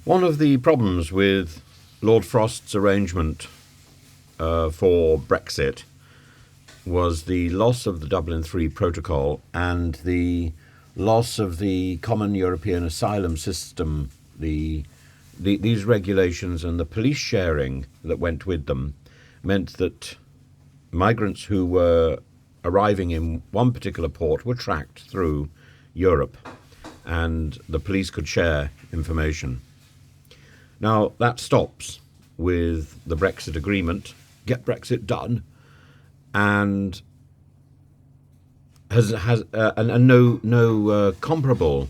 One of the problems with Lord Frost's arrangement for Brexit was the loss of the Dublin III Protocol and the loss of the Common European Asylum System. These regulations and the police sharing that went with them meant that migrants who were arriving in one particular port were tracked through Europe, and the police could share information. Now, that stops with the Brexit agreement, get Brexit done, and no comparable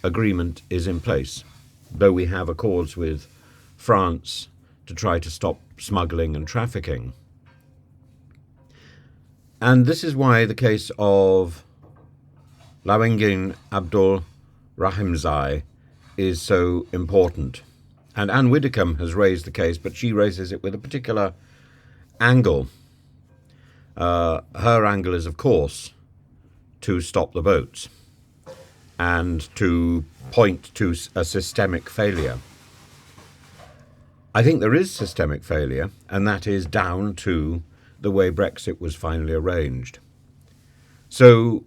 agreement is in place, though we have accords with France to try to stop smuggling and trafficking. And this is why the case of Lawangeen Abdulrahimzai is so important. And Anne Widdicombe has raised the case, but she raises it with a particular angle. Her angle is, of course, to stop the boats and to point to a systemic failure. I think there is systemic failure, and that is down to the way Brexit was finally arranged. So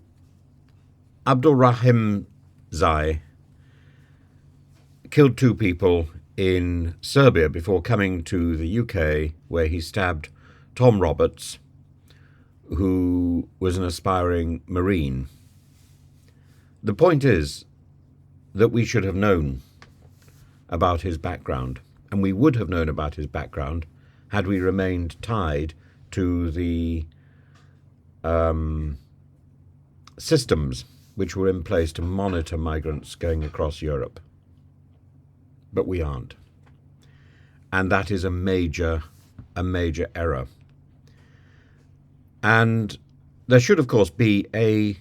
Abdulrahimzai killed 2 people in Serbia before coming to the UK, where he stabbed Tom Roberts, who was an aspiring Marine. The point is that we should have known about his background, and we would have known about his background had we remained tied to the systems which were in place to monitor migrants going across Europe. But we aren't. And that is a major error. And there should, of course, be a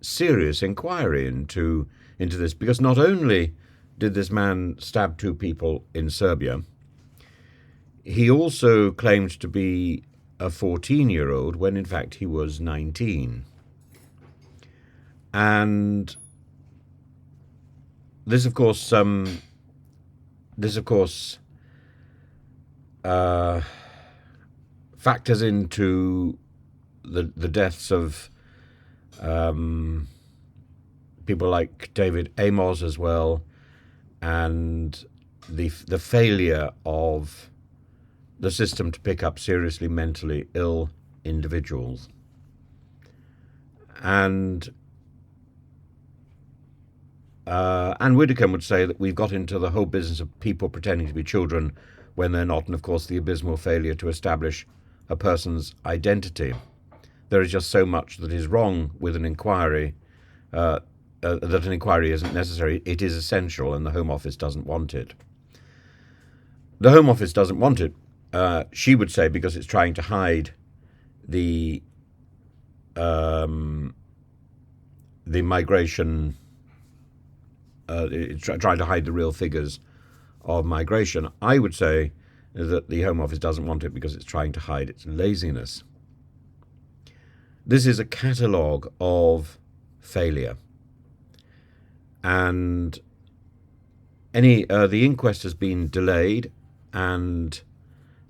serious inquiry into this, because not only did this man stab 2 people in Serbia, he also claimed to be a 14-year-old when in fact he was 19. And this, of course, factors into the deaths of people like David Amos as well, and the failure of the system to pick up seriously mentally ill individuals. And Anne Widdicombe would say that we've got into the whole business of people pretending to be children when they're not, and of course the abysmal failure to establish a person's identity. There is just so much that is wrong with an inquiry, that an inquiry isn't necessary. It is essential, and the Home Office doesn't want it. The Home Office doesn't want it, she would say, because it's trying to hide the migration, trying to hide the real figures of migration. I would say that the Home Office doesn't want it because it's trying to hide its laziness. This is a catalogue of failure, and the inquest has been delayed, and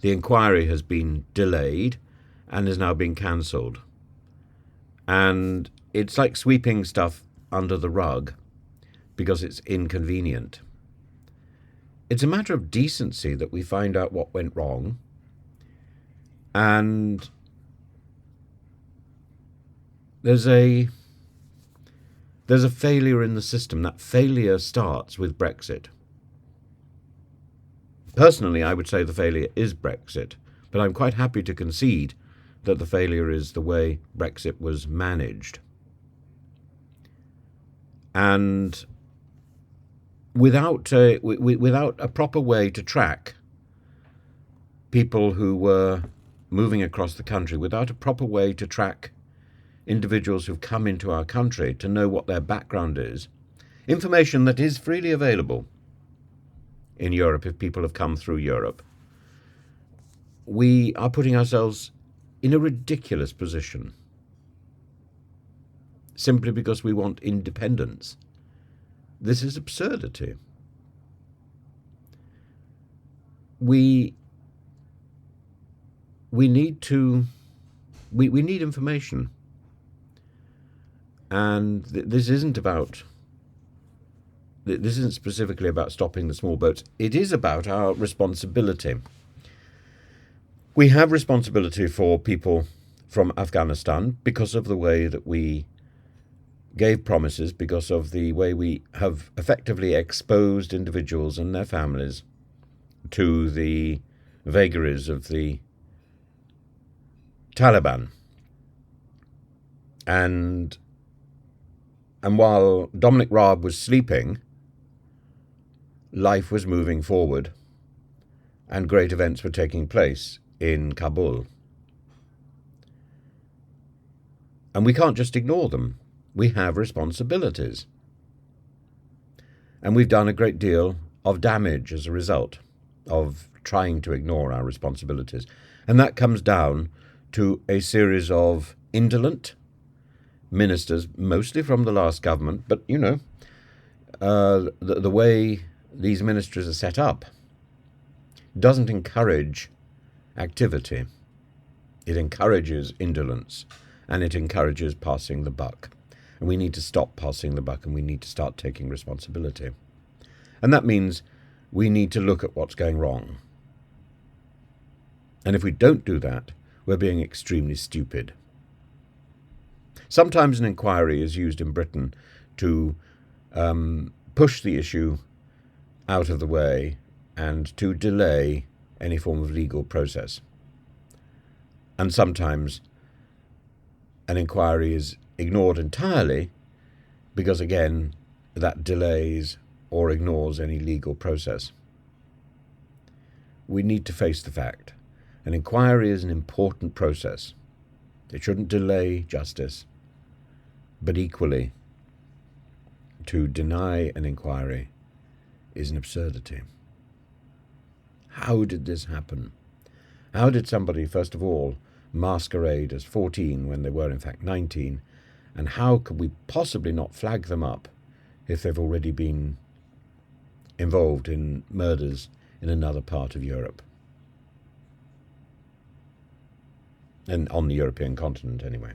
the inquiry has been delayed and is now being cancelled. And it's like sweeping stuff under the rug because it's inconvenient. It's a matter of decency that we find out what went wrong, and there's a failure in the system. That failure starts with Brexit. Personally, I would say the failure is Brexit, but I'm quite happy to concede that the failure is the way Brexit was managed. And without a proper way to track people who were moving across the country, without a proper way to track individuals who've come into our country, to know what their background is, information that is freely available in Europe if people have come through Europe, we are putting ourselves in a ridiculous position simply because we want independence. This is absurdity. we need to we need information, and this isn't specifically about stopping the small boats. It is about our responsibility. We have responsibility for people from Afghanistan because of the way that we gave promises, because of the way we have effectively exposed individuals and their families to the vagaries of the Taliban. And while Dominic Raab was sleeping, life was moving forward and great events were taking place in Kabul. And we can't just ignore them. We have responsibilities. And we've done a great deal of damage as a result of trying to ignore our responsibilities. And that comes down to a series of indolent ministers, mostly from the last government, but, the way these ministries are set up doesn't encourage activity. It encourages indolence, and it encourages passing the buck. And we need to stop passing the buck, and we need to start taking responsibility. And that means we need to look at what's going wrong. And if we don't do that, we're being extremely stupid. Sometimes an inquiry is used in Britain to push the issue out of the way and to delay any form of legal process. And sometimes an inquiry is ignored entirely because, again, that delays or ignores any legal process. We need to face the fact. An inquiry is an important process. It shouldn't delay justice, but equally, to deny an inquiry is an absurdity. How did this happen? How did somebody, first of all, masquerade as 14 when they were in fact 19, and how could we possibly not flag them up if they've already been involved in murders in another part of Europe? And on the European continent, anyway.